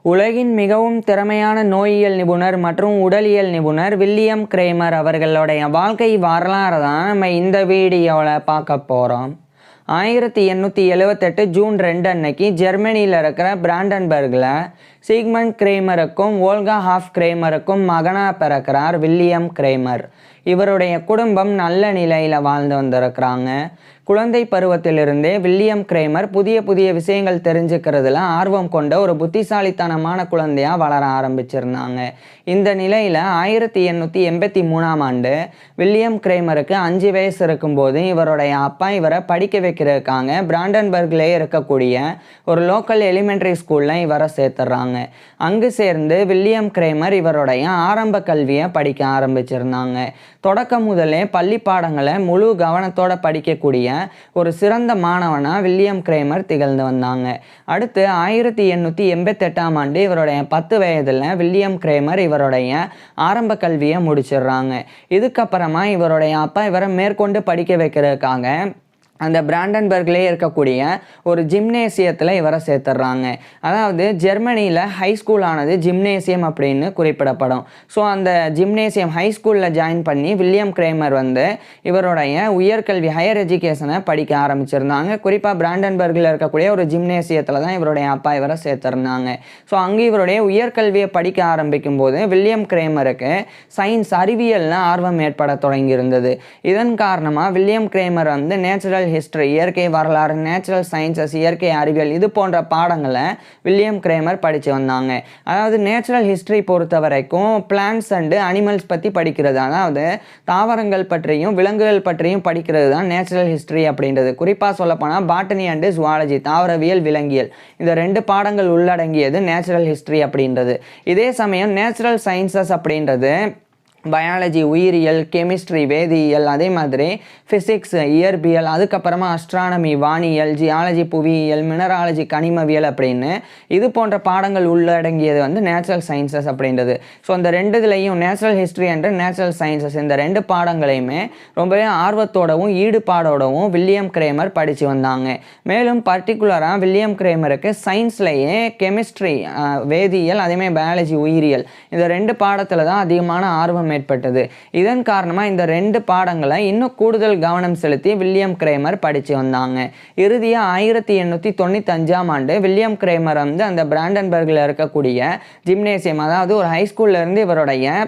உலகின் மிகவும் திறமையான நோயியல் நிபுணர் மற்றும் உடலியல் நிபுணர் வில்லியம் கிரேமர் அவர்களுடைய வாழ்க்கை வரலாறு தான் நம்ம இந்த வீடியோவில் பார்க்க போகிறோம். 1878 ஜூன் 2 அன்னைக்கு ஜெர்மனியில் இருக்கிற பிராண்டன்பர்கில் சிக்மண்ட் கிரேமருக்கும் ஓல்கா ஹாஃப் கிரேமருக்கும் மகனாக பிறக்கிறார் வில்லியம் கிரேமர். இவருடைய குடும்பம் நல்ல நிலையில் வாழ்ந்து வந்திருக்கிறாங்க. குழந்தை பருவத்திலிருந்தே வில்லியம் கிரேமர் புதிய புதிய விஷயங்கள் தெரிஞ்சுக்கிறதுல ஆர்வம் கொண்ட ஒரு புத்திசாலித்தனமான குழந்தையாக வளர ஆரம்பிச்சிருந்தாங்க. இந்த நிலையில் 1883ஆம் ஆண்டு வில்லியம் கிரேமருக்கு 5 வயசு இருக்கும்போது இவருடைய அப்பா இவரை படிக்க வைக்கிறதுக்காக பிராண்டன்பர்க்லே இருக்கக்கூடிய ஒரு லோக்கல் எலிமெண்ட்ரி ஸ்கூலில் இவரை சேர்த்துறாங்க. அங்கு சேர்ந்து வில்லியம் கிரேமர் இவருடைய ஆரம்ப கல்வியை படிக்க ஆரம்பிச்சிருந்தாங்க. தொடக்கம் முதலே பள்ளி பாடங்களை முழு கவனத்தோட படிக்கக்கூடிய ஒரு சிறந்த மாணவனாக வில்லியம் கிரேமர் திகழ்ந்து வந்தாங்க. அடுத்து 1888ஆம் ஆண்டு இவருடைய 10 வயதில் வில்லியம் கிரேமர் இவருடைய ஆரம்ப கல்வியை முடிச்சிடுறாங்க. இதுக்கப்புறமா இவருடைய அப்பா இவரை மேற்கொண்டு படிக்க வைக்கிறதுக்காக அந்த பிராண்டன்பர்க்லே இருக்கக்கூடிய ஒரு ஜிம்னேசியத்தில் இவரை சேர்த்துடுறாங்க. அதாவது ஜெர்மனியில் ஹை ஸ்கூலானது ஜிம்னேசியம் அப்படின்னு குறிப்பிடப்படும். ஸோ அந்த ஜிம்னேசியம் ஹை ஸ்கூலில் ஜாயின் பண்ணி வில்லியம் கிரேமர் இவருடைய உயர்கல்வி ஹையர் எஜுகேஷனை படிக்க ஆரம்பிச்சிருந்தாங்க. குறிப்பாக பிராண்டன்பர்கில் இருக்கக்கூடிய ஒரு ஜிம்னேசியத்தில் தான் இவருடைய அப்பா இவரை சேர்த்துருந்தாங்க. ஸோ அங்கே இவருடைய உயர்கல்வியை படிக்க ஆரம்பிக்கும் போது வில்லியம் கிரேமருக்கு சயின்ஸ் அறிவியலில் ஆர்வம் ஏற்பட தொடங்கியிருந்தது. இதன் காரணமாக வில்லியம் கிரேமர் நேச்சுரல் ஹிஸ்டரி இயற்கை வரலாறு, நேச்சுரல் சயின்சஸ் இயற்கை அறிவியல் இது போன்ற பாடங்களை வில்லியம் கிரேமர் படித்து வந்தாங்க. அதாவது நேச்சுரல் ஹிஸ்டரி பொறுத்த வரைக்கும் பிளான்ட்ஸ் அண்டு அனிமல்ஸ் பற்றி படிக்கிறது, அதாவது தாவரங்கள் பற்றியும் விலங்குகள் பற்றியும் படிக்கிறது தான் நேச்சுரல் ஹிஸ்டரி அப்படின்றது. குறிப்பாக சொல்லப்போனால் பாட்டனி அண்டு ஜுவாலஜி தாவரவியல் விலங்கியல் இந்த 2 பாடங்கள் உள்ளடங்கியது நேச்சுரல் ஹிஸ்டரி அப்படின்றது. இதே சமயம் நேச்சுரல் சயின்சஸ் அப்படின்றது பயாலஜி உயிரியல், கெமிஸ்ட்ரி வேதியியல், அதே மாதிரி ஃபிசிக்ஸ் இயற்பியல், அதுக்கப்புறமா அஸ்ட்ரானமி வானியல், ஜியாலஜி புவியியல், மினராலஜி கனிமவியல் அப்படின்னு இது போன்ற பாடங்கள் உள்ளடங்கியது நேச்சுரல் சயின்சஸ் அப்படின்றது. ஸோ அந்த 2 இதுலையும் natural history and natural sciences இந்த 2 பாடங்களையுமே ரொம்பவே ஆர்வத்தோடவும் ஈடுபாடோடவும் வில்லியம் கிரேமர் படித்து வந்தாங்க. மேலும் பர்டிகுலராக வில்லியம் கிரேமருக்கு சயின்ஸ்லேயே கெமிஸ்ட்ரி வேதியியல் அதேமாதிரி பயாலஜி உயிரியல் இந்த 2 பாடத்தில் தான் அதிகமான ஆர்வம் ஏற்பட்டது. இதன் காரணமாக இந்த 2 பாடங்களை இன்னும் கூடுதல் கவனம் செலுத்தி வில்லியம் கிரேமர் படித்து வந்தாங்க. இறுதியாக 1895ஆம் ஆண்டு வில்லியம் கிரேமர் அந்த பிராண்டன்பர்கில் இருக்கக்கூடிய ஜிம்னேசியம் அதாவது ஒரு ஹைஸ்கூல்ல இருந்து இவருடைய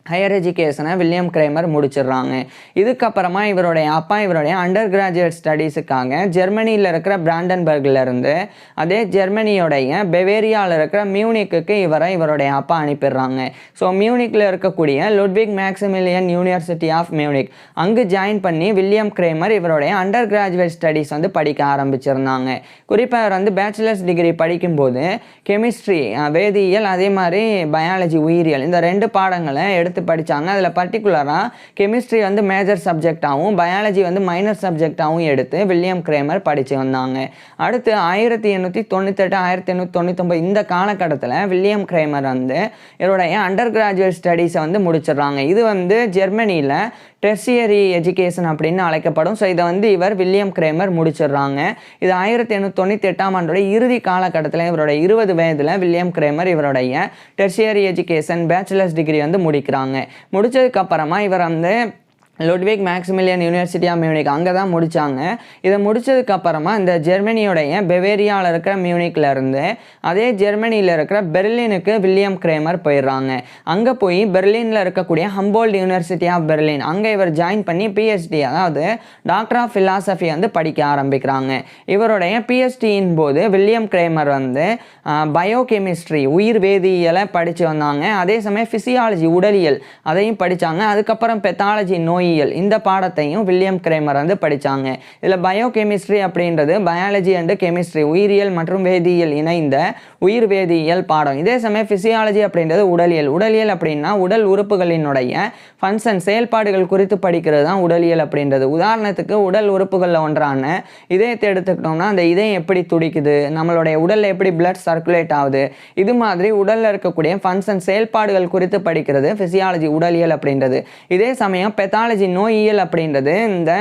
ஹையர் எஜுகேஷனை வில்லியம் கிரேமர் முடிச்சிடுறாங்க. இதுக்கப்புறமா இவருடைய அப்பா இவருடைய அண்டர் கிராஜுவேட் ஸ்டடீஸுக்காக ஜெர்மனியில் இருக்கிற பிராண்டன்பர்கில் இருந்து அதே ஜெர்மனியோடைய பெவேரியாவில் இருக்கிற மியூனிக்கு இவருடைய அப்பா அனுப்பிடுறாங்க. ஸோ மியூனிக்கில் இருக்கக்கூடிய Ludwig Maximilian university of Munich அங்கு ஜாயின் பண்ணி வில்லியம் கிரேமர் இவருடைய அண்டர் கிராஜுவேட் ஸ்டடீஸ் படிக்க ஆரம்பிச்சிருந்தாங்க. குறிப்பாக இவர் பேச்சுலர்ஸ் டிகிரி படிக்கும்போது கெமிஸ்ட்ரி வேதியியல் அதே மாதிரி பயாலஜி உயிரியல் இந்த 2 பாடங்களை எடுத்து படித்தாங்க. அதில் பர்டிகுலராக கெமிஸ்ட்ரி மேஜர் சப்ஜெக்டாகவும் பயாலஜி மைனர் சப்ஜெக்டாகவும் எடுத்து வில்லியம் கிரேமர் படித்து வந்தாங்க. அடுத்து 1898 1899 இந்த காலகட்டத்தில் வில்லியம் கிரேமர் இவருடைய அண்டர் கிராஜுவேட் ஸ்டடீஸை முடிச்சிடுறாங்க. இது ஜெர்மனியில் டெர்சியரி எஜுகேஷன் அப்படின்னு அழைக்கப்படும். ஸோ இதை இவர் வில்லியம் கிரேமர் முடிச்சிடுறாங்க. இது 1898ஆம் ஆண்டோட இறுதி காலகட்டத்தில் இவருடைய 20 வயதில் வில்லியம் கிரேமர் இவருடைய டெர்சியரி எஜுகேஷன் பேச்சுலர்ஸ் டிகிரி முடிக்கிறாங்க. முடிச்சதுக்கு அப்புறமா இவர் Ludwig Maximilian university of Munich அங்கே தான் முடித்தாங்க. இதை முடித்ததுக்கப்புறமா இந்த ஜெர்மனியோடைய பெவேரியாவில் இருக்கிற மியூனிக்கில் இருந்து அதே ஜெர்மனியில் இருக்கிற பெர்லினுக்கு வில்லியம் கிரேமர் போயிடுறாங்க. அங்கே போய் பெர்லினில் இருக்கக்கூடிய ஹம்போல்ட் யூனிவர்சிட்டி ஆஃப் பெர்லின் அங்கே இவர் ஜாயின் பண்ணி பிஹெச்டி அதாவது டாக்டர் ஆஃப் ஃபிலாசபி படிக்க ஆரம்பிக்கிறாங்க. இவருடைய பிஹெச்டியின் போது வில்லியம் கிரேமர் பயோகெமிஸ்ட்ரி உயிர் வேதியியலை படித்து வந்தாங்க. அதே சமயம் ஃபிசியாலஜி உடலியல் அதையும் படித்தாங்க. அதுக்கப்புறம் பெத்தாலஜி நோய் இந்த பாடத்தையும் வில்லியம் கிரேமர் படித்தாங்க. இதில் பயோகெமிஸ்ட்ரி அப்படின்றது பயாலஜி அண்ட் கெமிஸ்ட்ரி உயிரியல் மற்றும் வேதியியல் இணைந்த உயிர் வேதியியல் பாடம். இதே சமயம் ஃபிசியாலஜி அப்படின்றது உடலியல் அப்படின்னா உடல் உறுப்புகளினுடைய ஃபங்க்ஷன் செயல்பாடுகள் குறித்து படிக்கிறது தான் உடலியல் அப்படின்றது. உதாரணத்துக்கு உடல் உறுப்புகளில் ஒன்றான இதயத்தை எடுத்துக்கிட்டோம்னா அந்த இதயம் எப்படி துடிக்குது, நம்மளுடைய உடலில் எப்படி பிளட் சர்க்குலேட் ஆகுது, இது மாதிரி உடலில் இருக்கக்கூடிய ஃபங்க்ஷன் செயல்பாடுகள் குறித்து படிக்கிறது ஃபிசியாலஜி உடலியல் அப்படின்றது. இதே சமயம் பெத்தாலஜி நோயியல் அப்படின்றது இந்த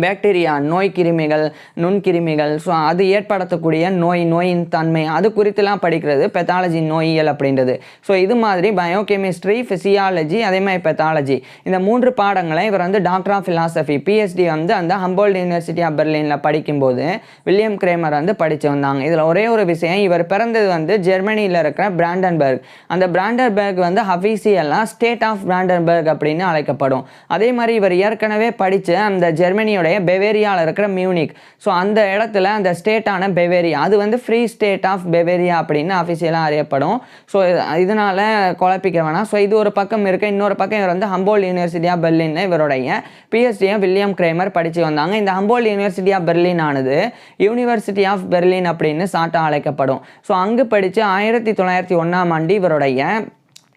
பாக்டீரியா நோய்க்கிருமிகள் நுண்கிருமிகள் ஸோ அது ஏற்படுத்தக்கூடிய நோயின் தன்மை அது குறித்துலாம் படிக்கிறது பெத்தாலஜி நோயியல் அப்படின்றது. ஸோ இது மாதிரி பயோகெமிஸ்ட்ரி, ஃபிசியாலஜி, அதே மாதிரி பெத்தாலஜி இந்த 3 பாடங்களை இவர் வந்து டாக்டர் ஆஃப் ஃபிலாசபி பிஹெச்டி வந்து அந்த ஹம்போல்ட் யூனிவர்சிட்டி ஆஃப் பெர்லினில் படிக்கும்போது வில்லியம் கிரேமர் வந்து படித்து வந்தாங்க. இதில் ஒரே ஒரு விஷயம், இவர் பிறந்தது வந்து ஜெர்மனியில் இருக்கிற பிராண்டன்பர்க். அந்த பிராண்டன்பர்க் வந்து அஃபீஷியலாக ஸ்டேட் ஆஃப் பிராண்டன்பர்க் அப்படின்னு அழைக்கப்படும். அதே மாதிரி இவர் ஏற்கனவே படித்து அந்த ஜெர்மனியோட பெவேரியாவில் இருக்கிற மியூனிக், ஸோ அந்த இடத்துல அந்த ஸ்டேட்டான பெவேரியா அது வந்து ஃப்ரீ ஸ்டேட் ஆஃப் பெவேரியா அப்படின்னு அஃபிஷியலாக அறியப்படும். ஸோ இதனால் குழப்பிக்க வேணாம். ஸோ இது ஒரு பக்கம் இருக்க, இன்னொரு பக்கம் இவர் வந்து ஹம்போல்ட் யூனிவர்சிட்டி ஆஃப் பெர்லின் இவருடைய பிஹெச்டியை வில்லியம் கிரேமர் படித்து வந்தாங்க. இந்த ஹம்போல்ட் யூனிவர்சிட்டி ஆஃப் பெர்லின் ஆனது யூனிவர்சிட்டி ஆஃப் பெர்லின் அப்படின்னு சாட்டாக அழைக்கப்படும். ஸோ அங்கு படித்து 1901ஆம் ஆண்டு இவருடைய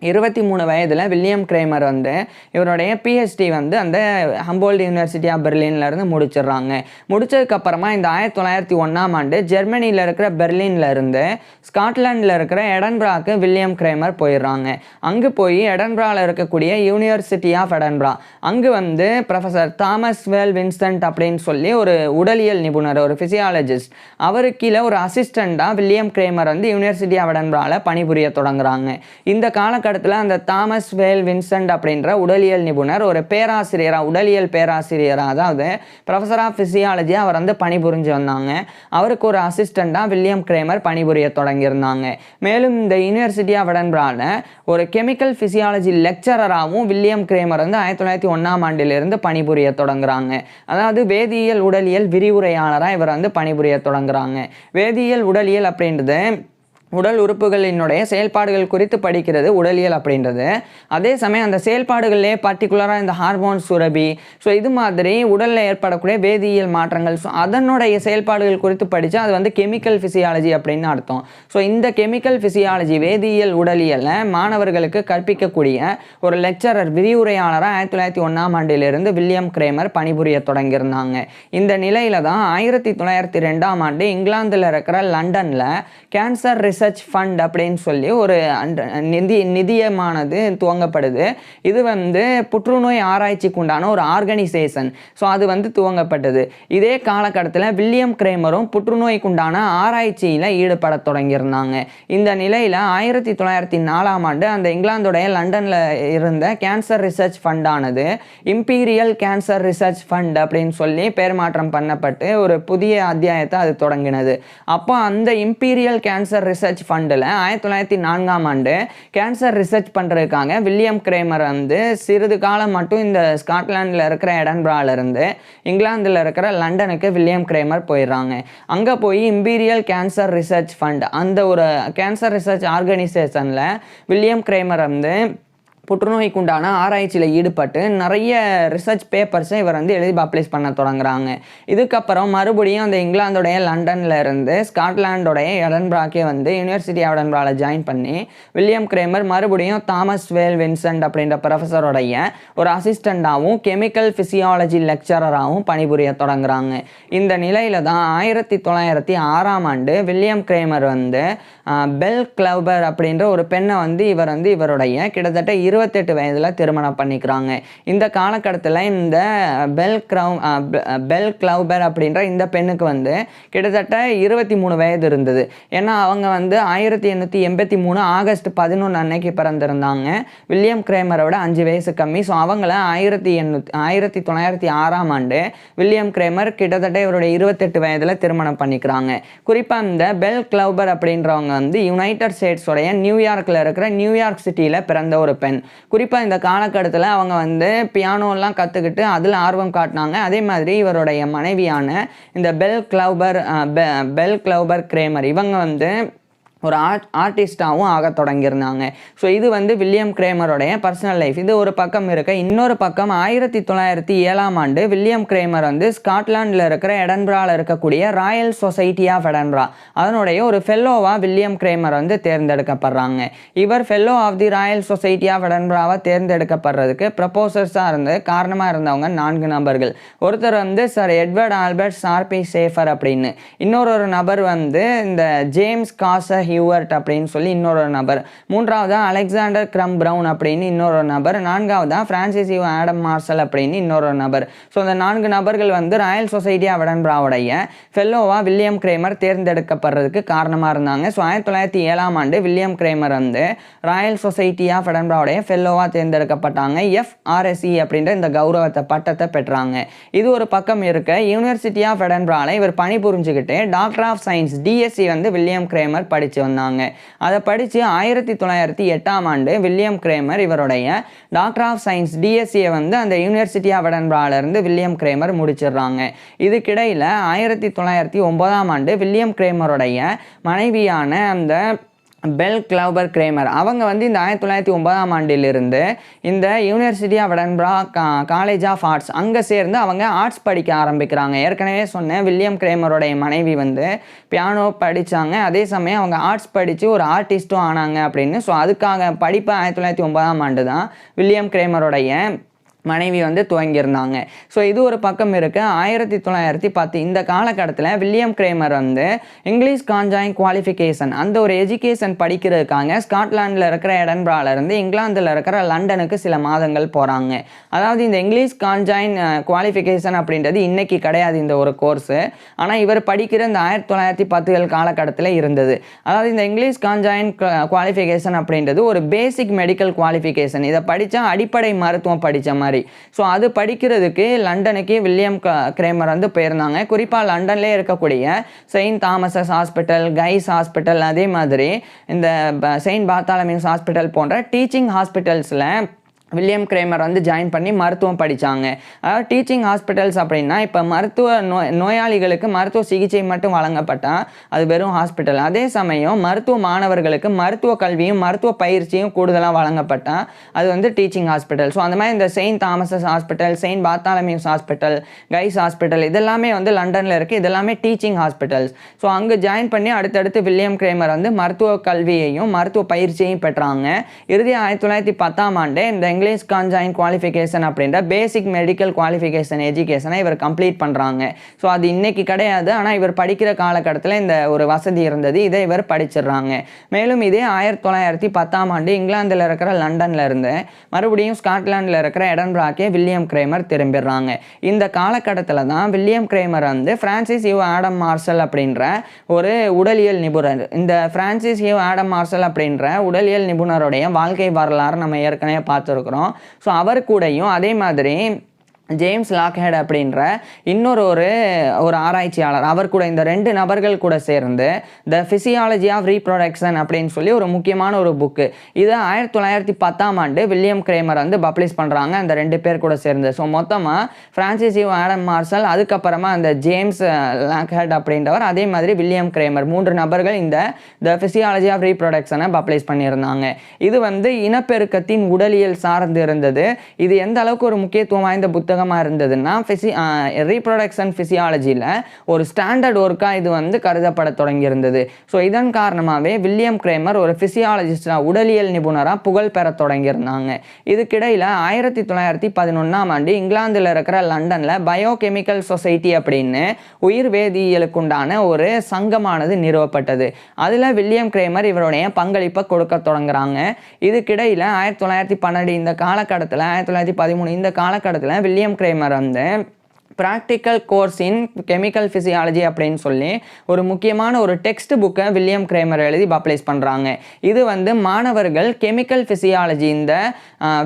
23 வயதில் வில்லியம் கிரேமர் வந்து இவருடைய பிஹெச்டி வந்து அந்த ஹம்போல்ட் யூனிவர்சிட்டி ஆஃப் பெர்லின்லேருந்து முடிச்சிடுறாங்க. முடிச்சதுக்கப்புறமா இந்த 1901ஆம் ஆண்டு ஜெர்மனியில் இருக்கிற பெர்லின்லேருந்து ஸ்காட்லாண்டில் இருக்கிற எடன்பராக்கு வில்லியம் கிரேமர் போயிடுறாங்க. அங்கே போய் எடன்பராவில் இருக்கக்கூடிய யூனிவர்சிட்டி ஆஃப் எடன்பரா அங்கே வந்து ப்ரொஃபஸர் தாமஸ் வேல் வின்சென்ட் அப்படின்னு சொல்லி ஒரு உடலியல் நிபுணர், ஒரு ஃபிசியாலஜிஸ்ட், அவருக்கு கீழே ஒரு அசிஸ்டண்ட்டாக வில்லியம் கிரேமர் வந்து யூனிவர்சிட்டி ஆஃப் எடன்பராவில் பணிபுரிய தொடங்குறாங்க. இந்த காலகட்டத்தில் அந்த தாமஸ் வேல் வின்சென்ட் அப்படின்ற உடலியல் நிபுணர் ஒரு பேராசிரியராக, உடலியல் பேராசிரியராக, அதாவது ப்ரொஃபஸர் ஆஃப் ஃபிசியாலஜி அவர் வந்து பணிபுரிஞ்சு வந்தாங்க. அவருக்கு ஒரு அசிஸ்டண்ட்டாக வில்லியம் கிரேமர் பணிபுரிய தொடங்கியிருந்தாங்க. மேலும் இந்த யூனிவர்சிட்டி ஆஃப் எடன்பராவில் ஒரு கெமிக்கல் ஃபிசியாலஜி லெக்சரராகவும் வில்லியம் கிரேமர் வந்து 1901ஆம் ஆண்டிலிருந்து பணிபுரிய தொடங்குறாங்க. அதாவது வேதியியல் உடலியல் விரிவுரையாளராக இவர் வந்து பணிபுரிய தொடங்குறாங்க. வேதியியல் உடலியல் அப்படின்றது உடல் உறுப்புகளினுடைய செயல்பாடுகள் குறித்து படிக்கிறது உடலியல் அப்படின்றது. அதே சமயம் அந்த செயல்பாடுகளிலே பர்டிகுலராக இந்த ஹார்மோன் சுரபி, ஸோ இது மாதிரி உடலில் ஏற்படக்கூடிய வேதியியல் மாற்றங்கள், ஸோ அதனுடைய செயல்பாடுகள் குறித்து படித்தா அது வந்து கெமிக்கல் ஃபிசியாலஜி அப்படின்னு அர்த்தம். ஸோ இந்த கெமிக்கல் ஃபிசியாலஜி வேதியியல் உடலியலை மாணவர்களுக்கு கற்பிக்கக்கூடிய ஒரு லெக்சரர், விரிவுரையாளராக 1901ஆம் ஆண்டிலிருந்து வில்லியம் கிரேமர் பணிபுரிய தொடங்கியிருந்தாங்க. இந்த நிலையில தான் 1902ஆம் ஆண்டு இங்கிலாந்தில் இருக்கிற லண்டனில் கேன்சர் ரிசர்ச் ஃபண்ட் அப்படின்னு சொல்லி ஒரு நிதியமானது துவங்கப்படுது. இது வந்து புற்றுநோய் ஆராய்ச்சிக்கு உண்டான ஒரு ஆர்கனைசேஷன். ஸோ அது வந்து துவங்கப்பட்டது. இதே காலகட்டத்தில் வில்லியம் கிரேமரும் புற்றுநோய்க்கு உண்டான ஆராய்ச்சியில் ஈடுபட தொடங்கியிருந்தாங்க. இந்த நிலையில் 1904ஆம் ஆண்டு அந்த இங்கிலாந்துடைய லண்டனில் இருந்த கேன்சர் ரிசர்ச் ஃபண்டானது இம்பீரியல் கேன்சர் ரிசர்ச் ஃபண்ட் அப்படின்னு சொல்லி பேர் மாற்றம் பண்ணப்பட்டு ஒரு புதிய அத்தியாயத்தை அது தொடங்கினது. அப்போ அந்த இம்பீரியல் கேன்சர் ரிசர்ச் ஃபண்டில் 1904ஆம் ஆண்டு கேன்சர் ரிசர்ச் பண்ணுறதுக்காக வில்லியம் கிரேமர் வந்து சிறிது காலம் மட்டும் இந்த ஸ்காட்லாண்டில் இருக்கிற எடன்பராவிலிருந்து இங்கிலாந்தில் இருக்கிற லண்டனுக்கு வில்லியம் கிரேமர் போயிடுறாங்க. அங்கே போய் இம்பீரியல் கேன்சர் ரிசர்ச் ஃபண்ட் அந்த ஒரு கேன்சர் ரிசர்ச் ஆர்கனைசேஷனில் வில்லியம் கிரேமர் வந்து புற்றுநோய்க்கு உண்டான ஆராய்ச்சியில் ஈடுபட்டு நிறைய ரிசர்ச் பேப்பர்ஸை இவர் வந்து எழுதி பப்ளிஷ் பண்ண தொடங்குறாங்க. இதுக்கப்புறம் மறுபடியும் அந்த இங்கிலாந்துடைய லண்டனில் இருந்து ஸ்காட்லாண்டோடைய எடன்பராக்கே வந்து யூனிவர்சிட்டி ஆஃப் எடன்பராவில் ஜாயின் பண்ணி வில்லியம் கிரேமர் மறுபடியும் தாமஸ் வேல் வின்சென்ட் அப்படின்ற ப்ரொஃபஸருடைய ஒரு அசிஸ்டண்ட்டாகவும் கெமிக்கல் ஃபிசியாலஜி லெக்சரராகவும் பணிபுரிய தொடங்குறாங்க. இந்த நிலையில தான் 1906ஆம் ஆண்டு வில்லியம் கிரேமர் வந்து பெல் கிளவுபர் அப்படின்ற ஒரு பெண்ணை வந்து இவர் வந்து இவருடைய கிட்டத்தட்ட 28 வயதில் திருமணம் பண்ணிக்கிறாங்க. இந்த காலகட்டத்தில் இந்த பெல் கிளவுபர் அப்படின்ற இந்த பெண்ணுக்கு வந்து கிட்டத்தட்ட 23 வயது இருந்தது. ஏன்னா அவங்க வந்து 1883 ஆகஸ்ட் 11 அன்னைக்கு பிறந்திருந்தாங்க. வில்லியம் கிரேமரோட 5 வயசு கம்மி. ஸோ அவங்கள 1906ஆம் ஆண்டு வில்லியம் கிரேமர் கிட்டத்தட்ட இவருடைய 28 வயதில் திருமணம் பண்ணிக்கிறாங்க. குறிப்பாக இந்த பெல் கிளவுபர் அப்படின்றவங்க வந்து யுனைடெட் ஸ்டேட்ஸோடைய நியூயார்க்கில் இருக்கிற நியூயார்க் சிட்டியில் பிறந்த ஒரு பெண். குறிப்பாக இந்த காலகட்டத்தில் அவங்க வந்து பியானோலாம் கற்றுக்கிட்டு அதில் ஆர்வம் காட்டினாங்க. அதே மாதிரி இவருடைய மனைவியான இந்த பெல் கிளவுபர் கிரேமர் இவங்க வந்து ஒரு ஆர்டிஸ்டாகவும் ஆக தொடங்கியிருந்தாங்க. ஸோ இது வந்து வில்லியம் கிரேமரோடைய பர்சனல் லைஃப். இது ஒரு பக்கம் இருக்க, இன்னொரு பக்கம் 1907ஆம் ஆண்டு வில்லியம் கிரேமர் வந்து ஸ்காட்லாண்டில் இருக்கிற எடன்பராவில் இருக்கக்கூடிய ராயல் சொசைட்டி ஆஃப் எடன்பரா அதனுடைய ஒரு ஃபெல்லோவாக வில்லியம் கிரேமர் வந்து தேர்ந்தெடுக்கப்படுறாங்க. இவர் fellow of the Royal Society of எடன்பராவை தேர்ந்தெடுக்கப்படுறதுக்கு ப்ரப்போசர்ஸாக காரணமாக இருந்தவங்க 4 நபர்கள். ஒருத்தர் வந்து sir Edward Albert Sharpey Schafer அப்படின்னு, இன்னொரு நபர் வந்து இந்த ஜேம்ஸ் காசர் ஹியூவர்ட் அப்படின்னு சொல்லி இன்னொரு நபர், மூன்றாவதா அலெக்சாண்டர் கிரம் பிரவுன் அப்படின்னு இன்னொரு நபர், நான்காவதா பிரான்சிஸ் ஹியூ ஆடம் மார்சல் அப்படின்னு இன்னொரு நபர். ஸோ இந்த 4 நபர்கள் வந்து ராயல் சொசைட்டி ஆஃப் எடன்பராவுடைய ஃபெல்லோவா வில்லியம் கிரேமர் தேர்ந்தெடுக்கப்படுறதுக்கு காரணமாக இருந்தாங்க. ஸோ 1907ஆம் ஆண்டு வில்லியம் கிரேமர் வந்து ராயல் சொசைட்டி ஆஃப் எடன்பராவுடைய ஃபெல்லோவா தேர்ந்தெடுக்கப்பட்டாங்க. FRSE அப்படின்ற இந்த கௌரவத்தை பட்டத்தை பெற்றாங்க. இது ஒரு பக்கம் இருக்க, யூனிவர்சிட்டி ஆஃப் எடன்பரால இவர் பணி புரிஞ்சுக்கிட்டு டாக்டர் ஆஃப் சயின்ஸ் DSc வந்து வில்லியம் கிரேமர் படித்து வந்தாங்க. அதை படித்து 1908ஆம் ஆண்டு வில்லியம் கிரேமர் இவருடைய டாக்டர் ஆஃப் சயின்ஸ் DScயை வந்து அந்த யூனிவர்சிட்டி ஆஃப் எடன்பராலேருந்து வில்லியம் கிரேமர் முடிச்சிடுறாங்க. இதுக்கிடையில் 1909ஆம் ஆண்டு வில்லியம் கிரேமருடைய மனைவியான அந்த பெல் கிளவுபர் கிரேமர் அவங்க வந்து இந்த 1909ஆம் ஆண்டிலிருந்து இந்த university of Edinburgh college of arts அங்கே சேர்ந்து அவங்க ஆர்ட்ஸ் படிக்க ஆரம்பிக்கிறாங்க. ஏற்கனவே சொன்ன வில்லியம் கிரேமருடைய மனைவி வந்து பியானோ படித்தாங்க, அதே சமயம் அவங்க ஆர்ட்ஸ் படித்து ஒரு ஆர்டிஸ்ட்டும் ஆனாங்க அப்படின்னு. ஸோ அதுக்காக படிப்பு 1909ஆம் ஆண்டு தான் வில்லியம் கிரேமருடைய மனைவி வந்து துவங்கியிருந்தாங்க. ஸோ இது ஒரு பக்கம் இருக்கு. 1910 இந்த காலகட்டத்தில் வில்லியம் கிரேமர் வந்து இங்கிலீஷ் கான்ஜாயின் குவாலிஃபிகேஷன் அந்த ஒரு எஜுகேஷன் படிக்கிறதுக்காக ஸ்காட்லாண்டில் இருக்கிற எடன்பராலேருந்து இங்கிலாந்தில் இருக்கிற லண்டனுக்கு சில மாதங்கள் போகிறாங்க. அதாவது இந்த இங்கிலீஷ் கான்ஜாயின் குவாலிஃபிகேஷன் அப்படின்றது இன்னைக்கு கிடையாது இந்த ஒரு கோர்ஸு, ஆனால் இவர் படிக்கிற இந்த 1910 காலகட்டத்தில் இருந்தது. அதாவது இந்த இங்கிலீஷ் கான்ஜாயின் குவாலிஃபிகேஷன் அப்படின்றது ஒரு பேசிக் மெடிக்கல் குவாலிஃபிகேஷன். இதை படித்தா அடிப்படை மருத்துவம் படித்த மாதிரி. ஸோ அது படிக்கிறதுக்கு லண்டனுக்கு வில்லியம் கிரேமர் வந்து போயிருந்தாங்க. குறிப்பாக லண்டன்லேயே இருக்கக்கூடிய Saint Thomas's hospital, Guy's hospital, அதே மாதிரி இந்த செயின்ட் பார்த்தாலமியூஸ் ஹாஸ்பிட்டல் போன்ற டீச்சிங் ஹாஸ்பிட்டல்ஸில் வில்லியம் கிரேமர் வந்து ஜாயின் பண்ணி மருத்துவம் படித்தாங்க. அதாவது டீச்சிங் ஹாஸ்பிட்டல்ஸ் அப்படின்னா இப்போ மருத்துவ நோயாளிகளுக்கு மருத்துவ சிகிச்சை மட்டும் வழங்கப்பட்டால் அது வெறும் ஹாஸ்பிட்டல். அதே சமயம் மருத்துவ மாணவர்களுக்கு மருத்துவ கல்வியும் மருத்துவ பயிற்சியும் கூடுதலாக வழங்கப்பட்டால் அது வந்து டீச்சிங் ஹாஸ்பிட்டல். ஸோ அந்த மாதிரி இந்த Saint Thomas's Hospital, Saint Bartholomew's Hospital, Guy's Hospital இதெல்லாமே வந்து லண்டனில் இருக்குது. இதெல்லாமே டீச்சிங் ஹாஸ்பிட்டல்ஸ். ஸோ அங்கே ஜாயின் பண்ணி அடுத்தடுத்து வில்லியம் கிரேமர் வந்து மருத்துவ கல்வியையும் மருத்துவ பயிற்சியையும் பெற்றாங்க. இறுதி 1910ஆம் ஆண்டு இந்த இங்கிலீஷ் கான்ஜாயின் குவாலிஃபிகேஷன் அப்படின்ற பேசிக் மெடிக்கல் குவாலிஃபிகேஷன் எஜுகேஷனை இவர் கம்ப்ளீட் பண்ணுறாங்க. ஸோ அது இன்னைக்கு கிடையாது, ஆனால் இவர் படிக்கிற காலகட்டத்தில் இந்த ஒரு வசதி இருந்தது, இதை இவர் படிச்சிடுறாங்க. மேலும் இதே 1910ஆம் ஆண்டு இங்கிலாந்தில் இருக்கிற லண்டனில் இருந்து மறுபடியும் ஸ்காட்லாண்டில் இருக்கிற எடன்பராக்கே வில்லியம் கிரேமர் திரும்பிடுறாங்க. இந்த காலகட்டத்தில் தான் வில்லியம் கிரேமர் வந்து பிரான்சிஸ் ஹியூ ஆடம் மார்சல் அப்படின்ற ஒரு உடலியல் நிபுணர், இந்த பிரான்சிஸ் ஹியூ ஆடம் மார்சல் அப்படின்ற உடலியல் நிபுணருடைய வாழ்க்கை வரலாறு நம்ம ஏற்கனவே பார்த்துருக்கோம். ஸோ அவர் கூடயும் அதே மாதிரி ஜேம்ஸ் லாக்ஹெட் அப்படின்ற இன்னொரு ஒரு ஆராய்ச்சியாளர் அவர் கூட இந்த 2 நபர்கள் கூட சேர்ந்து த ஃபிசியாலஜி ஆஃப் ரீப்ரொடக்ஷன் அப்படின்னு சொல்லி ஒரு முக்கியமான ஒரு புக்கு, இதை 1910ஆம் ஆண்டு வில்லியம் கிரேமர் வந்து பப்ளிஷ் பண்ணுறாங்க அந்த 2 பேர் கூட சேர்ந்து. ஸோ மொத்தமாக பிரான்சிஸ் ஹியூ ஆடம் மார்சல், அதுக்கப்புறமா அந்த ஜேம்ஸ் லாக்ஹெட் அப்படின்றவர், அதே மாதிரி வில்லியம் கிரேமர் 3 நபர்கள் இந்த த ஃபிசியாலஜி ஆஃப் ரீப்ரொடக்ஷனை பப்ளிஷ் பண்ணியிருந்தாங்க. இது வந்து இனப்பெருக்கத்தின் உடலியல் சார்ந்து இருந்தது. இது எந்த அளவுக்கு ஒரு முக்கியத்துவம் வாய்ந்த புத்தகம் இருந்ததுன்னா ரீப்ரொடக்ஷன் பிசியாலஜியில் ஒரு ஸ்டாண்டர்ட் ஒர்க்காக இது வந்து கருதப்பட தொடங்கியிருந்தது. ஸோ இதன் காரணமாகவே வில்லியம் கிரேமர் ஒரு பிசியாலஜிஸ்டாக உடலியல் நிபுணராக புகழ் பெற தொடங்கியிருந்தாங்க. இதுக்கிடையில் 1911ஆம் ஆண்டு இங்கிலாந்தில் இருக்கிற லண்டனில் பயோகெமிக்கல் சொசைட்டி அப்படின்னு உயிர் வேதியியலுக்குண்டான ஒரு சங்கமானது நிறுவப்பட்டது. அதில் வில்லியம் கிரேமர் இவருடைய பங்களிப்பை கொடுக்க தொடங்குறாங்க. இதுக்கிடையில் 1912 இந்த காலகட்டத்தில் 1913 இந்த காலகட்டத்தில் வில்லியம் கிரேமர் வந்து practical course in chemical physiology அப்படின்னு சொல்லி ஒரு முக்கியமான ஒரு டெக்ஸ்ட் புக்கை வில்லியம் கிரேமர் எழுதி பப்ளிஷ் பண்ணுறாங்க. இது வந்து மாணவர்கள் கெமிக்கல் ஃபிசியாலஜி இந்த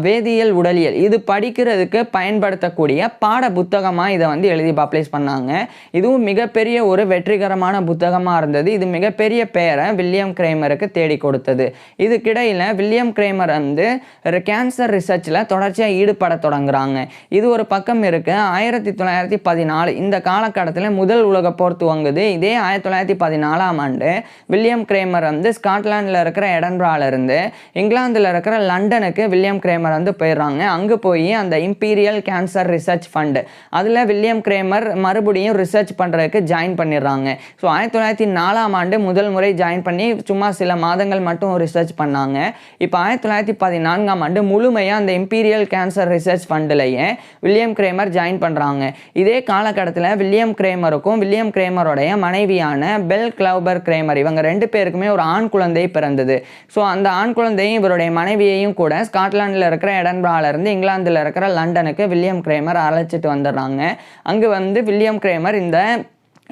வேதியியல் உடலியல் இது படிக்கிறதுக்கு பயன்படுத்தக்கூடிய பாட புத்தகமாக இதை வந்து எழுதி பப்ளிஷ் பண்ணாங்க. இதுவும் மிகப்பெரிய ஒரு வெற்றிகரமான புத்தகமாக இருந்தது. இது மிகப்பெரிய பெயரை வில்லியம் கிரேமருக்கு தேடி கொடுத்தது. இதுக்கிடையில் வில்லியம் கிரேமர் வந்து கேன்சர் ரிசர்ச்சில் தொடர்ச்சியாக ஈடுபட தொடங்குறாங்க. இது ஒரு பக்கம் இருக்குது. 1914 இந்த காலகட்டத்தில் முதல் உலக போர் துவங்குது. இதே 1914ஆம் ஆண்டு வில்லியம் கிரேமர் வந்து ஸ்காட்லாண்டில் இருக்கிற எடன்பராலேருந்து இங்கிலாந்தில் இருக்கிற லண்டனுக்கு வில்லியம் கிரேமர் வந்து போயிடுறாங்க. அங்கே போய் அந்த இம்பீரியல் கேன்சர் ரிசர்ச் ஃபண்டு அதில் வில்லியம் கிரேமர் மறுபடியும் ரிசர்ச் பண்ணுறதுக்கு ஜாயின் பண்ணிடுறாங்க. ஸோ 1904ஆம் ஆண்டு முதல் முறை ஜாயின் பண்ணி சும்மா சில மாதங்கள் மட்டும் ரிசர்ச் பண்ணாங்க. இப்போ 1914ஆம் ஆண்டு முழுமையாக அந்த இம்பீரியல் கேன்சர் ரிசர்ச் ஃபண்டிலேயே வில்லியம் கிரேமர் ஜாயின் பண்ணுறாங்க. இதே காலகட்டத்தில் வில்லியம் கிரேமருக்கும் வில்லியம் கிரேமருடைய மனைவியான பெல் கிளவுபர் கிரேமர் இவங்க 2 பேருக்குமே ஒரு ஆண் குழந்தை பிறந்தது. ஸோ அந்த ஆண் குழந்தையும் இவருடைய மனைவியையும் கூட ஸ்காட்லாண்டில் இருக்கிற எடன்பராலேருந்து இங்கிலாந்தில் இருக்கிற லண்டனுக்கு வில்லியம் கிரேமர் அழைச்சிட்டு வந்துடுறாங்க. அங்கே வந்து வில்லியம் கிரேமர் இந்த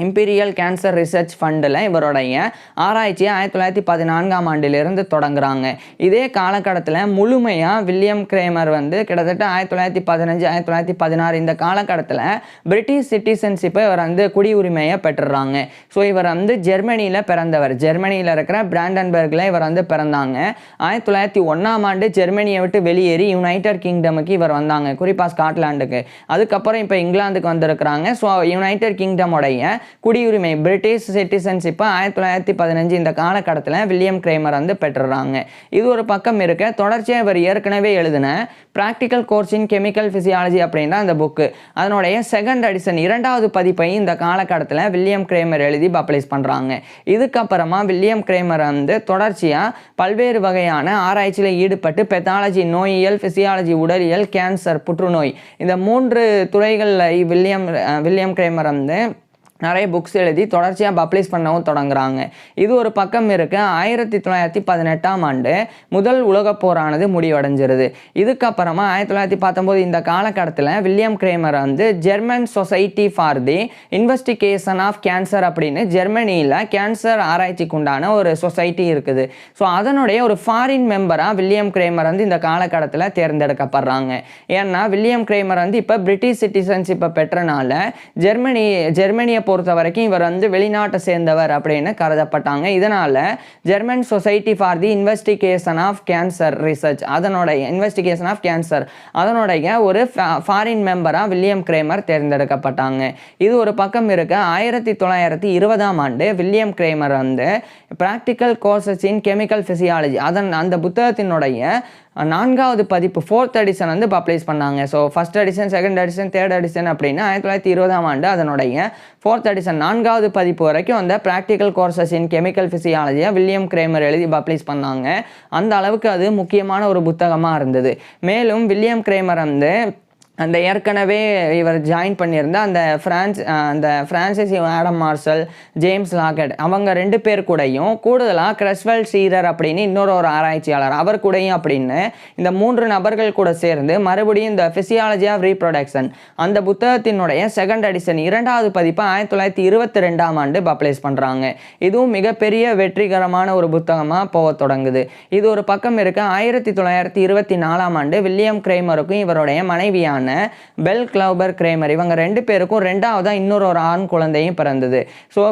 இம்பீரியல் கேன்சர் ரிசர்ச் ஃபண்டில் இவருடைய ஆராய்ச்சியை 1914ஆம் ஆண்டிலிருந்து தொடங்குறாங்க. இதே காலகட்டத்தில் முழுமையாக வில்லியம் கிரேமர் வந்து கிட்டத்தட்ட 1915 1916 இந்த காலகட்டத்தில் பிரிட்டிஷ் சிட்டிசன்ஷிப்பை இவர் வந்து குடியுரிமையை பெற்றுறாங்க. ஸோ இவர் வந்து ஜெர்மனியில் பிறந்தவர். ஜெர்மனியில் இருக்கிற பிராண்டன்பர்கில் இவர் வந்து பிறந்தாங்க. 1901ஆம் ஆண்டு ஜெர்மனியை விட்டு வெளியேறி யுனைடெட் கிங்டமுக்கு இவர் வந்தாங்க, குறிப்பாக ஸ்காட்லாண்டுக்கு. அதுக்கப்புறம் இப்போ இங்கிலாந்துக்கு வந்திருக்கிறாங்க. ஸோ யுனைடெட் கிங்டமுடைய குடியுரிமை பிரிட்டிஷ் சிட்டிசன்ஷிப்பை 1915 இந்த காலகட்டத்தில் வில்லியம் கிரேமர் வந்து பெற்றுறாங்க. இது ஒரு பக்கம் இருக்க, தொடர்ச்சியாக இவர் ஏற்கனவே எழுதின practical course in chemical physiology அப்படின்ற அந்த புக்கு அதனுடைய செகண்ட் எடிஷன் 2வது பதிப்பை இந்த காலகட்டத்தில் வில்லியம் கிரேமர் எழுதி பப்ளிஷ் பண்ணுறாங்க. இதுக்கப்புறமா வில்லியம் கிரேமர் வந்து தொடர்ச்சியாக பல்வேறு வகையான ஆராய்ச்சியில் ஈடுபட்டு பெத்தாலஜி நோயியல், ஃபிசியாலஜி உடலியல், கேன்சர் புற்றுநோய் இந்த 3 துறைகளில் வில்லியம் கிரேமர் வந்து நிறைய புக்ஸ் எழுதி தொடர்ச்சியாக பப்ளிஷ் பண்ணவும் தொடங்குறாங்க. இது ஒரு பக்கம் இருக்க, 1918ஆம் ஆண்டு முதல் உலகப் போரானது முடிவடைஞ்சிருது. இதுக்கப்புறமா 1919 இந்த காலகட்டத்தில் வில்லியம் கிரேமர் வந்து German society for the investigation of cancer அப்படின்னு ஜெர்மனியில் கேன்சர் ஆராய்ச்சிக்கு உண்டான ஒரு சொசைட்டி இருக்குது. ஸோ அதனுடைய ஒரு ஃபாரின் மெம்பராக வில்லியம் கிரேமர் வந்து இந்த காலகட்டத்தில் தேர்ந்தெடுக்கப்படுறாங்க. ஏன்னா வில்லியம் கிரேமர் வந்து இப்போ பிரிட்டிஷ் சிட்டிசன்ஷிப்பை பெற்றனால ஜெர்மனியை பொறுத்த வரைக்கும் இவர் வந்து வெளிநாட்டை சேர்ந்தவர் அப்படின்னு கருதப்பட்டாங்க. இதனால German society for the investigation of cancer research அதனுடைய ஒரு ஃபாரின் மெம்பராக வில்லியம் கிரேமர் தேர்ந்தெடுக்கப்பட்டாங்க. இது ஒரு பக்கம் இருக்க, 1920ஆம் ஆண்டு வில்லியம் கிரேமர் வந்து practical courses in chemical physiology அந்த புத்தகத்தினுடைய 4வது பதிப்பு 4th எடிஷன் வந்து பப்ளிஷ் பண்ணாங்க. So first edition, second edition, third edition அப்படின்னு 1920ஆம் ஆண்டு அதனுடைய 4th எடிஷன் 4வது பதிப்பு வரைக்கும் அந்த ப்ராக்டிக்கல் கோர்சஸ் இன் கெமிக்கல் ஃபிசியாலஜியை வில்லியம் கிரேமர் எழுதி பப்ளிஷ் பண்ணாங்க. அந்த அளவுக்கு அது முக்கியமான ஒரு புத்தகமாக இருந்தது. மேலும் வில்லியம் கிரேமர் வந்து அந்த ஏற்கனவே இவர் ஜாயின் பண்ணியிருந்த அந்த Francis Adam Marshall, James Lockett அவங்க 2 பேர் கூடயும் கூடுதலாக கிரெஸ்வெல் சீரர் அப்படின்னு இன்னொரு ஆராய்ச்சியாளர் அவர் கூடயும் அப்படின்னு இந்த 3 நபர்கள் கூட சேர்ந்து மறுபடியும் இந்த ஃபிசியாலஜி ஆஃப் ரீப்ரொடக்ஷன் அந்த புத்தகத்தினுடைய செகண்ட் எடிஷன் 2வது பதிப்பை 1922ஆம் ஆண்டு பப்ளிஷ் பண்ணுறாங்க. இதுவும் மிகப்பெரிய வெற்றிகரமான ஒரு புத்தகமாக போக தொடங்குது. இது ஒரு பக்கம் இருக்க, 1924ஆம் ஆண்டு வில்லியம் கிரேமருக்கும் இவருடைய மனைவியான பெல் கிளவுபர் கிரேமர் இவங்க 2 பேருக்கும் 2வதா இன்னொரு ஆண் குழந்தையும் பிறந்தது. ஸோ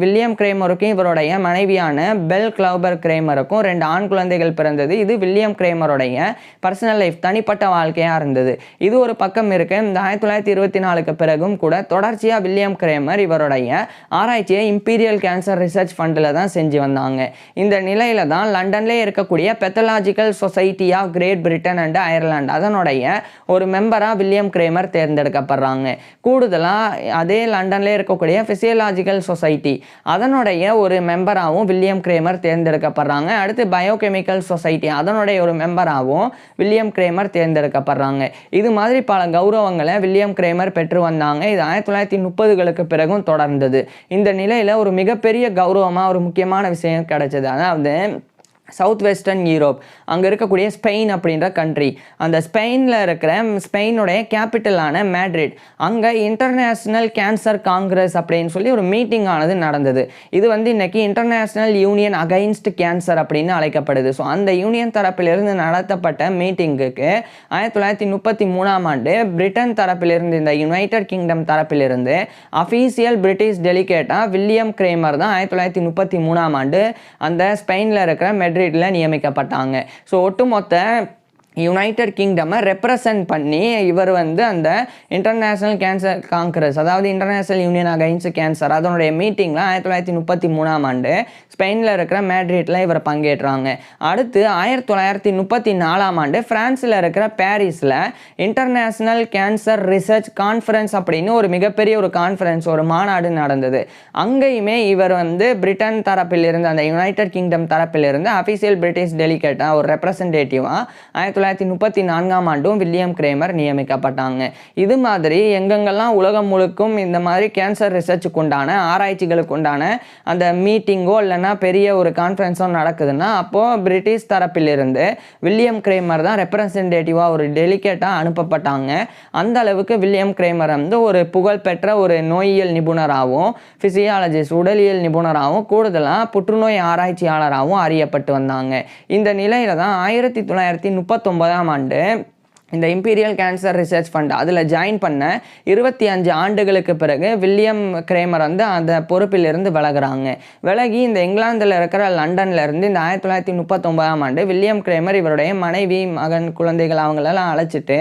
வில்லியம் கிரேமருக்கும் இவருடைய மனைவியான பெல் கிளவுபர் கிரேமருக்கும் 2 ஆண் குழந்தைகள் பிறந்தது. இது வில்லியம் கிரேமருடைய பர்சனல் லைஃப் தனிப்பட்ட வாழ்க்கையாக இருந்தது. இது ஒரு பக்கம் இருக்க, இந்த 1924க்கு பிறகும் கூட தொடர்ச்சியாக வில்லியம் கிரேமர் இவருடைய ஆராய்ச்சியை இம்பீரியல் கேன்சர் ரிசர்ச் ஃபண்டில் தான் செஞ்சு வந்தாங்க. இந்த நிலையில தான் லண்டன்லேயே இருக்கக்கூடிய pathological society of great Britain and Ireland அதனுடைய ஒரு மெம்பராக வில்லியம் கிரேமர் தேர்ந்தெடுக்கப்படுறாங்க. கூடுதலாக அதே லண்டன்ல இருக்கக்கூடிய பிசியலாஜிக்கல் சொசைட்டி அதனுடைய ஒரு மெம்பராகவும் வில்லியம் கிரேமர் தேர்ந்தெடுக்கப்படுறாங்க. அடுத்து பயோகெமிக்கல் சொசைட்டி அதனுடைய ஒரு மெம்பராகவும் வில்லியம் கிரேமர் தேர்ந்தெடுக்கப்படுறாங்க. இது மாதிரி பல கௌரவங்களை வில்லியம் கிரேமர் பெற்று வந்தாங்க. இது 1930களுக்கு பிறகும் தொடர்ந்தது. இந்த நிலையில் ஒரு மிகப்பெரிய கௌரவமாக ஒரு முக்கியமான விஷயம் கிடைச்சது. அதாவது சவுத் வெஸ்டர்ன் யூரோப் அங்கே இருக்கக்கூடிய ஸ்பெயின் அப்படின்ற கண்ட்ரி, அந்த ஸ்பெயினுடைய கேபிட்டலான மேட்ரிட் அங்கே இன்டர்நேஷ்னல் கேன்சர் காங்கிரஸ் அப்படின்னு சொல்லி ஒரு மீட்டிங் ஆனது நடந்தது. இது வந்து இன்னைக்கு இன்டர்நேஷ்னல் யூனியன் அகைன்ஸ்ட் கேன்சர் அப்படின்னு அழைக்கப்படுது. ஸோ அந்த யூனியன் தரப்பிலிருந்து நடத்தப்பட்ட மீட்டிங்குக்கு 1933ஆம் ஆண்டு பிரிட்டன் தரப்பிலிருந்து இந்த யுனைடெட் கிங்டம் தரப்பிலிருந்து அஃபீஷியல் பிரிட்டிஷ் டெலிகேட்டாக வில்லியம் கிரேமர் தான் 1933ஆம் ஆண்டு அந்த ஸ்பெயினில் இருக்கிற மேட்ரிட்ல நியமிக்கப்பட்டாங்க. ஸோ ஒட்டுமொத்த யுனைடெட் கிங்டமை ரெப்ரசன்ட் பண்ணி இவர் வந்து அந்த இன்டர்நேஷ்னல் கேன்சர் காங்கிரஸ் அதாவது இன்டர்நேஷ்னல் யூனியன் அகைன்ஸ்ட் கேன்சர் அதனுடைய மீட்டிங்கில் 1933ஆம் ஆண்டு ஸ்பெயினில் இருக்கிற மேட்ரிட்டில் இவர் பங்கேற்றாங்க. அடுத்து 1934ஆம் ஆண்டு பிரான்ஸில் இருக்கிற பாரிஸில் இன்டர்நேஷ்னல் கேன்சர் ரிசர்ச் கான்ஃபரன்ஸ் அப்படின்னு ஒரு மிகப்பெரிய ஒரு கான்ஃபரன்ஸ் ஒரு மாநாடு நடந்தது. அங்கேயுமே இவர் வந்து பிரிட்டன் தரப்பிலிருந்து அந்த யுனைடெட் கிங்டம் தரப்பிலிருந்து அஃபீஷியல் பிரிட்டிஷ் டெலிகேட்டாக ஒரு ரெப்ரசன்டேட்டிவாக 1934ஆம் ஆண்டும் வில்லியம் கிரேமர் நியமிக்கப்பட்டாங்க. இது மாதிரி எங்கெங்கெல்லாம் உலகம் முழுக்கும் இந்த மாதிரி கேன்சர் ரிசர்ச்சுக்கு உண்டான ஆராய்ச்சிகளுக்கு உண்டான அந்த மீட்டிங்கோ இல்லைன்னா பெரிய ஒரு கான்ஃபரன்ஸோ நடக்குதுன்னா அப்போது பிரிட்டிஷ் தரப்பிலிருந்து வில்லியம் கிரேமர் தான் ரெப்ரசன்டேட்டிவாக ஒரு டெலிகேட்டாக அனுப்பப்பட்டாங்க. அந்த அளவுக்கு வில்லியம் கிரேமர் வந்து ஒரு புகழ்பெற்ற ஒரு நோயியல் நிபுணராகவும் ஃபிசியாலஜிஸ்ட் உடலியல் நிபுணராகவும் கூடுதலாக புற்றுநோய் ஆராய்ச்சியாளராகவும் அறியப்பட்டு வந்தாங்க. இந்த நிலையில தான் 1939ஆம் ஆண்டு இந்த இம்பீரியல் கேன்சர் ரிசர்ச் ஃபண்ட் அதில் ஜாயின் பண்ண 25 ஆண்டுகளுக்கு பிறகு வில்லியம் கிரேமர் வந்து அந்த பொறுப்பிலிருந்து விலகி இந்த இங்கிலாந்தில் இருக்கிற லண்டனில் இருந்து இந்த 1939ஆம் ஆண்டு வில்லியம் கிரேமர் இவருடைய மனைவி மகன் குழந்தைகள் அவங்களெல்லாம் அழைச்சிட்டு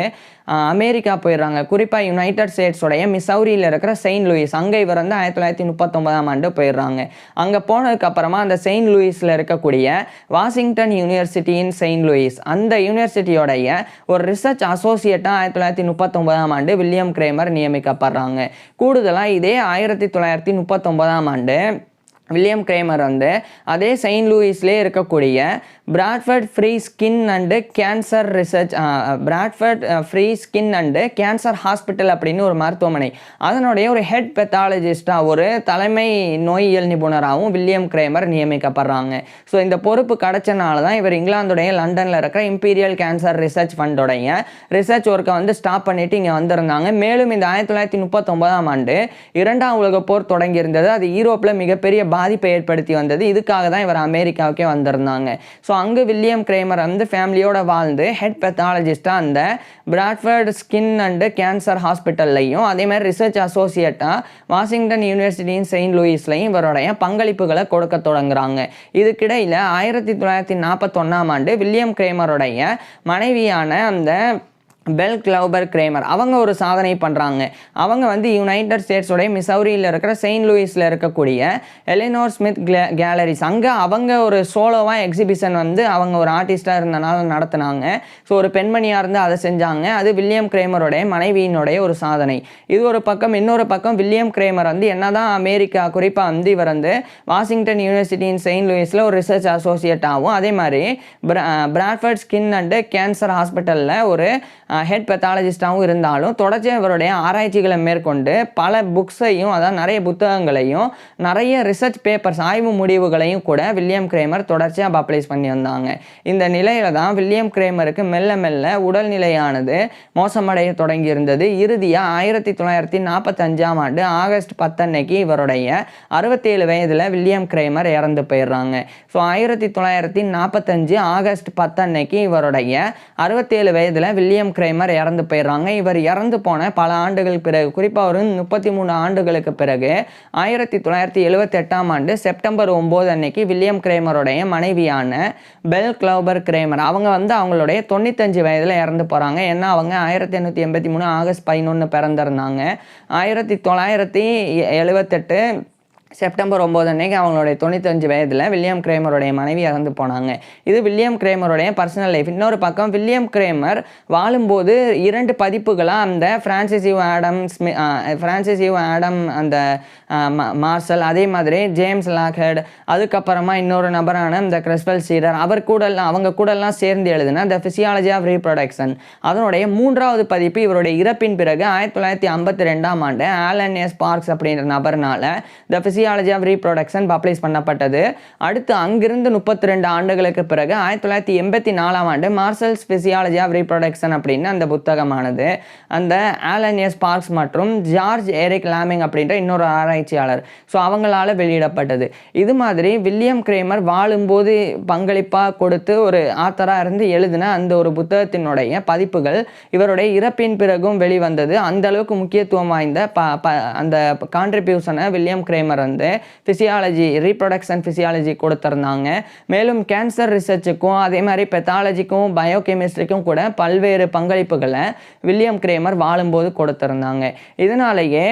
அமெரிக்கா போயிடுறாங்க. குறிப்பாக யுனைடெட் ஸ்டேட்ஸோடைய மிசௌரியில் இருக்கிற செயின்ட் லூயிஸ் அங்கே இவர் வந்து 1939ஆம் ஆண்டு போயிடுறாங்க. அங்கே போனதுக்கப்புறமா அந்த செயின்ட் லூயிஸில் இருக்கக்கூடிய Washington university in Saint Louis அந்த யூனிவர்சிட்டியோடைய ஒரு ரிசர்ச் அசோசியேட்டாக 1939ஆம் ஆண்டு வில்லியம் கிரேமர் நியமிக்கப்படுறாங்க. கூடுதலாக இதே 1939ஆம் ஆண்டு வில்லியம் கிரேமர் வந்து அதே செயின்ட் லூயிஸ்லேயே இருக்கக்கூடிய Bradford free skin and cancer research Bradford free skin and cancer hospital அப்படின்னு ஒரு மருத்துவமனை அதனுடைய ஒரு ஹெட் பெத்தாலஜிஸ்டாக ஒரு தலைமை நோயியல் நிபுணராகவும் வில்லியம் கிரேமர் நியமிக்கப்படுறாங்க. ஸோ இந்த பொறுப்பு கிடைச்சனால தான் இவர் இங்கிலாந்துடைய லண்டனில் இருக்கிற இம்பீரியல் கேன்சர் ரிசர்ச் ஃபண்டோடைய ரிசர்ச் ஒர்க்கை வந்து ஸ்டாப் பண்ணிட்டு இங்கே வந்திருந்தாங்க. மேலும் இந்த 1939ஆம் ஆண்டு 2ஆம் உலகப் போர் தொடங்கியிருந்தது. அது யூரோப்பில் மிகப்பெரிய பாதிப்பை ஏற்படுத்தி வந்தது. இதுக்காக தான் இவர் அமெரிக்காவுக்கே வந்திருந்தாங்க. ஸோ அங்கே வில்லியம் கிரேமர் வந்து ஃபேமிலியோட வாழ்ந்து ஹெட் பெத்தாலஜிஸ்டாக அந்த பிராட்ஃபர்ட் ஸ்கின் அண்டு கேன்சர் ஹாஸ்பிட்டல்லையும் அதே மாதிரி ரிசர்ச் அசோசியேட்டாக வாஷிங்டன் யூனிவர்சிட்டியின் செயின்ட் லூயிஸ்லையும் இவருடைய பங்களிப்புகளை கொடுக்க தொடங்குறாங்க. இதுக்கிடையில் 1941ஆம் ஆண்டு வில்லியம் கிரேமருடைய மனைவியான அந்த பெல் கிளவுபர் கிரேமர் அவங்க ஒரு சாதனை பண்ணுறாங்க. அவங்க வந்து யுனைடெட் ஸ்டேட்ஸோடைய மிசௌரியில் இருக்கிற செயின்ட் லூயிஸில் இருக்கக்கூடிய எலினோர் ஸ்மித் கேலரிஸ் அங்கே அவங்க ஒரு சோலோவாக எக்ஸிபிஷன் வந்து அவங்க ஒரு ஆர்டிஸ்டாக இருந்தனால நடத்தினாங்க. ஸோ ஒரு பெண்மணியாக இருந்து அதை செஞ்சாங்க. அது வில்லியம் கிரேமருடைய மனைவியினுடைய ஒரு சாதனை. இது ஒரு பக்கம். இன்னொரு பக்கம் வில்லியம் கிரேமர் வந்து என்னதான் அமெரிக்கா குறிப்பாக வந்து இவர் வந்து வாஷிங்டன் யூனிவர்சிட்டியின் செயின்ட் லூயிஸில் ஒரு ரிசர்ச் அசோசியேட்டாகவும் அதே மாதிரி பிராட்ஃபர்ட் ஸ்கின் அண்டு கேன்சர் ஹாஸ்பிட்டலில் ஒரு ஹெட் பெத்தாலஜிஸ்டாகவும் இருந்தாலும் தொடர்ச்சியாக இவருடைய ஆராய்ச்சிகளை மேற்கொண்டு பல புக்ஸையும் அதாவது நிறைய புத்தகங்களையும் நிறைய ரிசர்ச் பேப்பர்ஸ் ஆய்வு முடிவுகளையும் கூட வில்லியம் கிரேமர் தொடர்ச்சியாக பப்ளிஷ் பண்ணி வந்தாங்க. இந்த நிலையில தான் வில்லியம் கிரேமருக்கு மெல்ல மெல்ல உடல்நிலையானது மோசமடைய தொடங்கியிருந்தது. இறுதியாக 1945ஆம் ஆண்டு ஆகஸ்ட் 10 அன்னைக்கு இவருடைய 67 வயதில் வில்லியம் கிரேமர் இறந்து போயிடுறாங்க. ஸோ 1945 ஆகஸ்ட் 10 அன்னைக்கு இவருடைய 67 வயதில் வில்லியம் கிரேமர் இறந்து போயிடுறாங்க. இவர் இறந்து போன பல ஆண்டுகள் பிறகு குறிப்பாக ஒரு 33 ஆண்டுகளுக்கு பிறகு 1978ஆம் ஆண்டு செப்டம்பர் 9 அன்னைக்கு வில்லியம் கிரேமருடைய மனைவியான பெல் கிளவுபர் கிரேமர் அவங்க வந்து அவங்களுடைய 95 வயதில் இறந்து போகிறாங்க. ஏன்னா அவங்க 1883 ஆகஸ்ட் 11 பிறந்திருந்தாங்க. 1978 செப்டம்பர் 9 அன்னைக்கு அவங்களுடைய 95 வயதில் வில்லியம் கிரேமருடைய மனைவி இறந்து போனாங்க. இது வில்லியம் கிரேமருடைய பர்சனல் லைஃப். இன்னொரு பக்கம் வில்லியம் கிரேமர் வாழும்போது 2 பதிப்புகளாக அந்த ஃப்ரான்சிஸ் ஆடம் அந்த மார்சல் அதே மாதிரி ஜேம்ஸ் லாக்ஹெட் அதுக்கப்புறமா இன்னொரு நபரான இந்த கிறிஸ்வல் சீடர் அவங்க கூடலாம் சேர்ந்து எழுதின த ஃபிசியாலஜி ஆஃப் ரீப்ரொடக்ஷன் அதனுடைய 3வது பதிப்பு இவருடைய இறப்பின் பிறகு 1952ஆம் ஆண்டு ஆலன் எஸ் பார்க்ஸ் அப்படின்ற நபர்னால த ஃபிசியாலஜி ஆஃப் ரீப்ரொடக்ஷன் பப்ளிஷ் பண்ணப்பட்டது. அடுத்து அங்கிருந்து 32 ஆண்டுகளுக்கு பிறகு 1984ஆம் ஆண்டு மார்சல்ஸ் ஃபிசியாலஜி ஆஃப் ரீப்ரொடக்ஷன் அப்படின்னு அந்த புத்தகமானது அந்த ஆலன் எஸ் பார்க்ஸ் மற்றும் ஜார்ஜ் எரிக் லாமிங் அப்படின்ற இன்னொரு ஆராய்ச்சியாளர் ஸோ அவங்களால வெளியிடப்பட்டது. இது மாதிரி வில்லியம் கிரேமர் வாழும்போது பங்களிப்பாக கொடுத்து ஒரு ஆத்தராக இருந்து எழுதின அந்த ஒரு புத்தகத்தினுடைய பதிப்புகள் இவருடைய இறப்பின் பிறகும் வெளிவந்தது. அந்த அளவுக்கு முக்கியத்துவம் வாய்ந்த அந்த கான்ட்ரிபியூஷனை வில்லியம் கிரேமர் வந்து ஃபிசியாலஜி ரீப்ரொடக்ஷன் ஃபிசியாலஜி கொடுத்துருந்தாங்க. மேலும் கேன்சர் ரிசர்ச்சுக்கும் அதே மாதிரி பெத்தாலஜிக்கும் பயோகெமிஸ்ட்ரிக்கும் கூட பல்வேறு பங்களிப்புகளை வில்லியம் கிரேமர் வாழும்போது கொடுத்துருந்தாங்க. இதனாலேயே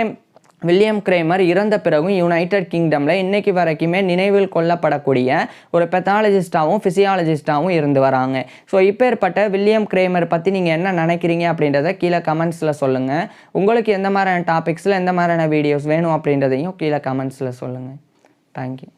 வில்லியம் கிரேமர் இறந்த பிறகும் யுனைடெட் கிங்டமில் இன்றைக்கி வரைக்குமே நினைவில் கொள்ளப்படக்கூடிய ஒரு பெத்தாலஜிஸ்டாகவும் ஃபிசியாலஜிஸ்டாகவும் இருந்து வராங்க. ஸோ இப்பேற்பட்ட வில்லியம் கிரேமர் பற்றி நீங்கள் என்ன நினைக்கிறீங்க அப்படின்றத கீழே கமெண்ட்ஸில் சொல்லுங்கள். உங்களுக்கு எந்த மாதிரியான டாபிக்ஸில் எந்த மாதிரியான வீடியோஸ் வேணும் அப்படின்றதையும் கீழே கமெண்ட்ஸில் சொல்லுங்கள். தேங்க்யூ.